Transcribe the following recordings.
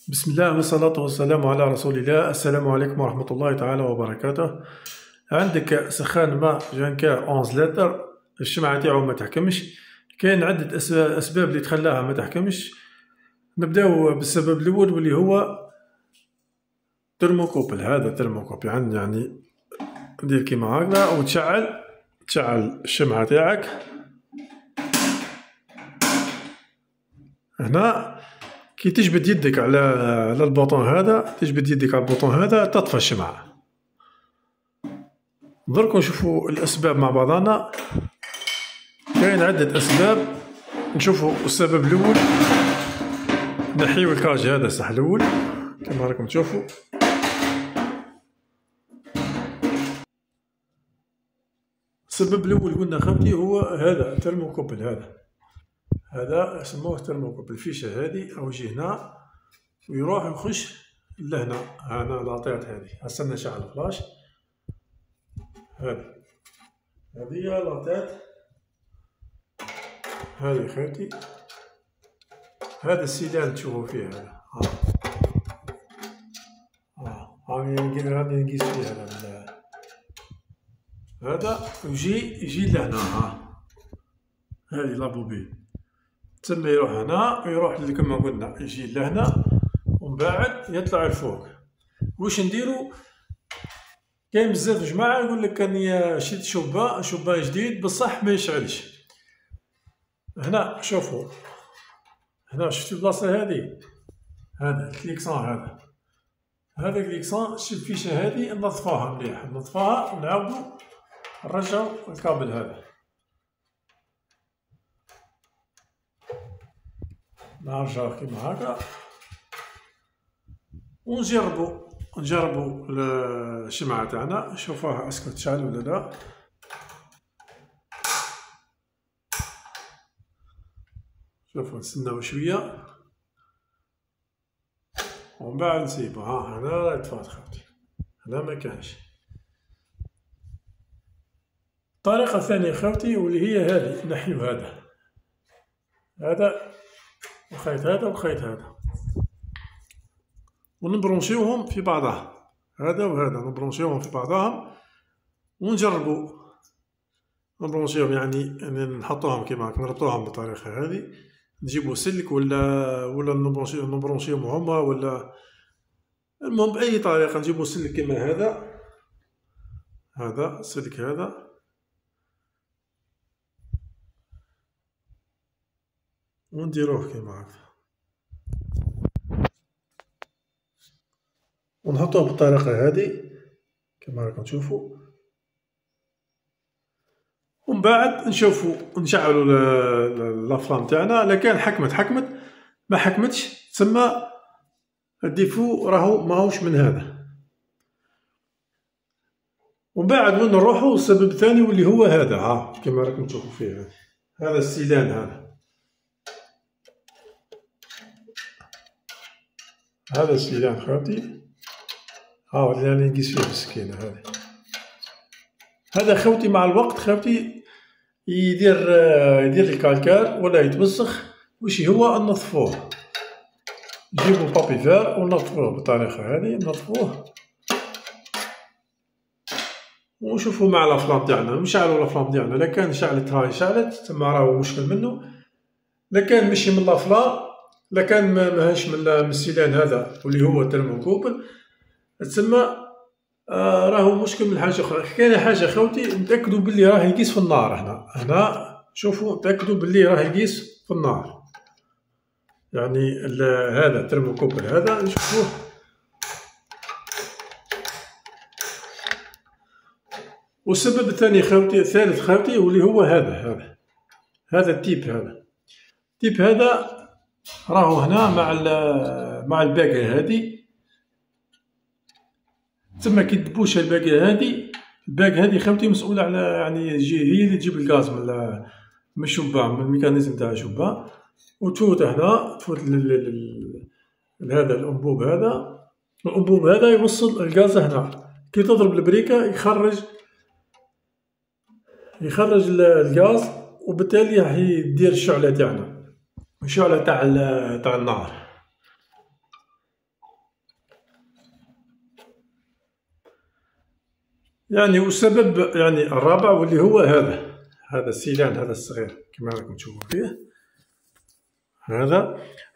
بسم الله والصلاة والسلام على رسول الله. السلام عليكم ورحمة الله تعالى وبركاته. عندك سخان ماء جانكار 11 لتر، الشمعة تاعو ما تحكمش. كاين عدة أسباب اللي تخلاها ما تحكمش. نبداو بالسبب الأول واللي هو ترموكوبل. هذا ترموكوبل يعني دير كيما هكذا تشعل الشمعة تاعك هنا. كي تجبد يدك على البوطون هذا، تجبد يدك على البوطون هذا تطفى الشمعة. درك نشوفوا الأسباب مع بعضنا. كاين عدة أسباب. نشوفوا السبب الأول، نحيو الكاج هذا الصح الأول كما راكم تشوفوا. السبب الأول قلنا خمتي هو هذا الترموكوبل. هذا سموه ترموكوبل. الفيشة هذه أو يجي هنا ويروح يخش لهنا. هنا لاطيات هذه هسا نشعل الفلاش. هذه هي لاطيات. هذه خيتي هذا السيلان تشوفوا فيه هذا. هاني نقيس فيه هذا يجي لهنا. هذه لابوبيل تسمى يروح هنا ويروح كما قلنا يجي لهنا ومن بعد يطلع الفوق. واش نديرو؟ كاين بزاف جماعة يقول لك كان شريت شوبان جديد بصح ما يشعلش. هنا شوفوا، هنا شفتوا البلاصة هذه، هذا الكليكسون هذا الكليكسون. شوف الفيشة هذه نظفوها مليح، نظفوها ونعاودو نرجعو الكابل هذا. نرجعوه كيما هكا ونجربو الشمعة تاعنا، نشوفوها اسكو تشعل ولا لا. شوفوا نستناو شوية ومن بعد نسيبوها. هنا راه طفات خوتي، هنا ما كانش. الطريقة الثانية خوتي واللي هي هذه، نحيو هذا وخيط هذا ونبرونشيوهم في بعضها. هذا وهذا نبرونشيوهم في بعضهم ونجربوا نبرونشيوهم، يعني نحطوهم كيما هاك، نربطوهم بالطريقة هذه. نجيبو سلك ولا نبرونشيوهم هما، ولا المهم بأي طريقة. نجيبو سلك كيما هذا السلك هذا ونديروه كيما هكا ونحطوه بالطريقة هذه كما راكم تشوفوا. ومن بعد نشعلوا لافلام تاعنا. لا كان حكمت ما حكمتش تسمى الديفو راهو ماهوش من هذا. ومن بعد وين نروحوا السبب الثاني واللي هو هذا كما راكم تشوفوا فيه. هذا السيلان هذا السيلان خوتي. اللي راني نقيس فيه بالسكينة هذا خوتي. مع الوقت خوتي يدير الكالكار ولا يتوسخ. وش هو؟ نظفوه، نجيبو بابي فار ونظفوه بالطريقة هذه. نظفوه ونشوفو مع لافلام تاعنا، نشعلو لافلام تاعنا. لا كان شعلت تما راهو مشكل منه. لا كان ماشي من لافلام، لا كان ماهاش من السيلان هذا واللي هو ترموكوبل، تسمى راهو مشكل من حاجة أخرى. كاينة حاجة خوتي، نتأكدو بلي راه يقيس في النار. هنا شوفوا، نتأكدو بلي راه يقيس في النار. يعني هذا الترموكوبل هذا نشوفوه. والسبب الثاني خوتي، الثالث خوتي، واللي هو هذا التيب هذا راهو هنا مع الباقة هذه. تسمى كي تبوش الباقة هذه خوتي مسؤولة على، يعني هي اللي تجيب الغاز من الشبان، من الميكانيزم تاع الشبان، وتفوت هنا، تفوت هذا الأنبوب هذا يوصل الغاز هنا. كي تضرب البريكة يخرج الغاز، وبالتالي راح يدير الشعلة تاعنا، الشعلة تاع النار. يعني والسبب يعني الرابع واللي هو هذا السيلان هذا الصغير كما راكم تشوفوا فيه.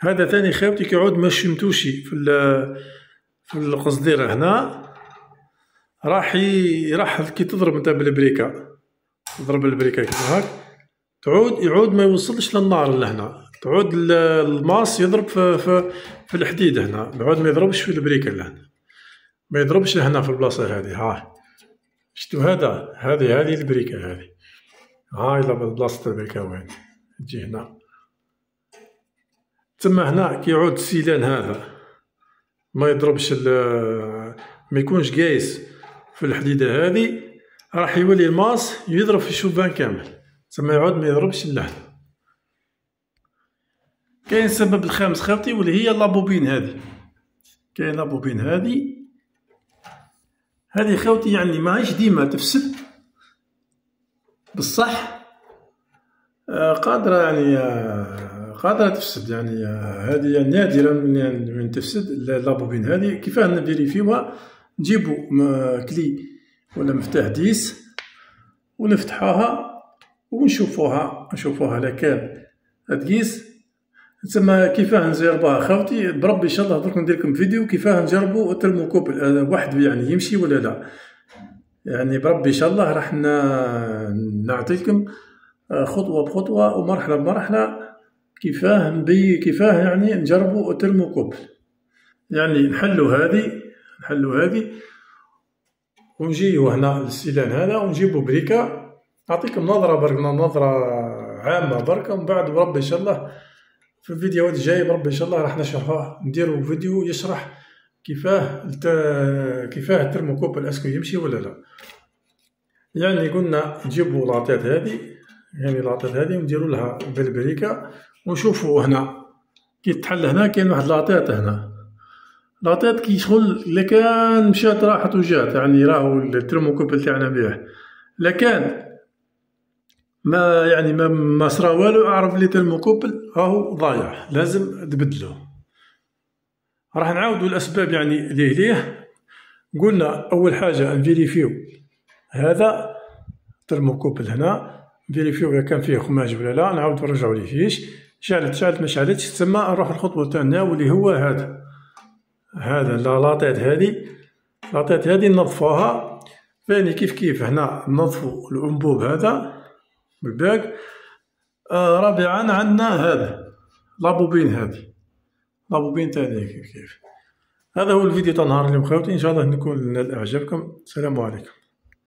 هذا ثاني خاوتي كيعود ما شمتوشي في القصديره هنا، راح كي تضرب نتا بالبريكه، تضرب البريكه كيما هاك يعود ما يوصلش للنار لهنا، تعود الماس يضرب في الحديد هنا، يعود ما يضربش في البريكه لهنا، ما يضربش هنا في البلاصه هذه. ها شتو هذه البريكه هذه، هاي بلاصه البريكه وين تجي هنا. تما هنا كي يعود السيلان هذا ما يضربش ما يكونش قايس في الحديده هذه، راح يولي الماس يضرب في الشوفان كامل، تما يعود ما يضربش اللحم. كاين السبب الخامس خاوتي واللي هي لابوبين هذه. كاين لابوبين هذه خاوتي يعني ماهيش ديما تفسد بصح، قادرة تفسد يعني. هذه نادرا من تفسد لابوبين هذه. كيفاه نفيريفيوها؟ نجيبو كلي ولا مفتاح ديس ونفتحوها ونشوفوها لكان تقيس. تسمى كيفاه نجربوها خاوتي بربي ان شاء الله درك ندير لكم فيديو كيفاه نجربو الترموكوب وحده يعني يمشي ولا لا، يعني بربي ان شاء الله راح نعطيكم خطوه بخطوه ومرحله بمرحله كيفاه يعني نجربو الترموكوب. يعني نحلو هذه ونجيو هنا للسيلان هذا ونجيبو بريكه. نعطيكم نظره عامه برك، ومن بعد بربي ان شاء الله في الفيديوهات الجايه بربي ان شاء الله راح نشرحوه، نديرو فيديو يشرح كيفاه الترموكوب الاسكو يمشي ولا لا. يعني قلنا نجيبو لاطيت هذه ونديرو لها بالبريكه ونشوفو هنا كي تحل. هنا كاين واحد لاطيت كي يشغل إلا كان مشات راحت وجات، يعني راهو الترموكوب تاعنا بيه. لكان ما صرا والو، اعرف لي الترموكوب راهو ضايع لازم تبدلو. راح نعاودو الاسباب يعني ليه. قلنا اول حاجه نفيريفيو هذا الترموكوب هنا، نفيريفيو اذا كان فيه خماج ولا لا، نعاودو نرجعو ليه فيش شعلت ما شعلتش، تسمى نروح الخطوه الثانيه واللي هو هذا لاطيت هذه ننظفوها. ثاني كيف هنا ننظفو الانبوب هذا بالباك. رابعا عندنا هذا لابوبين تاني كيف. هذا هو الفيديو تاع نهار اليوم خاوتي، ان شاء الله نكون اعجبكم. السلام عليكم.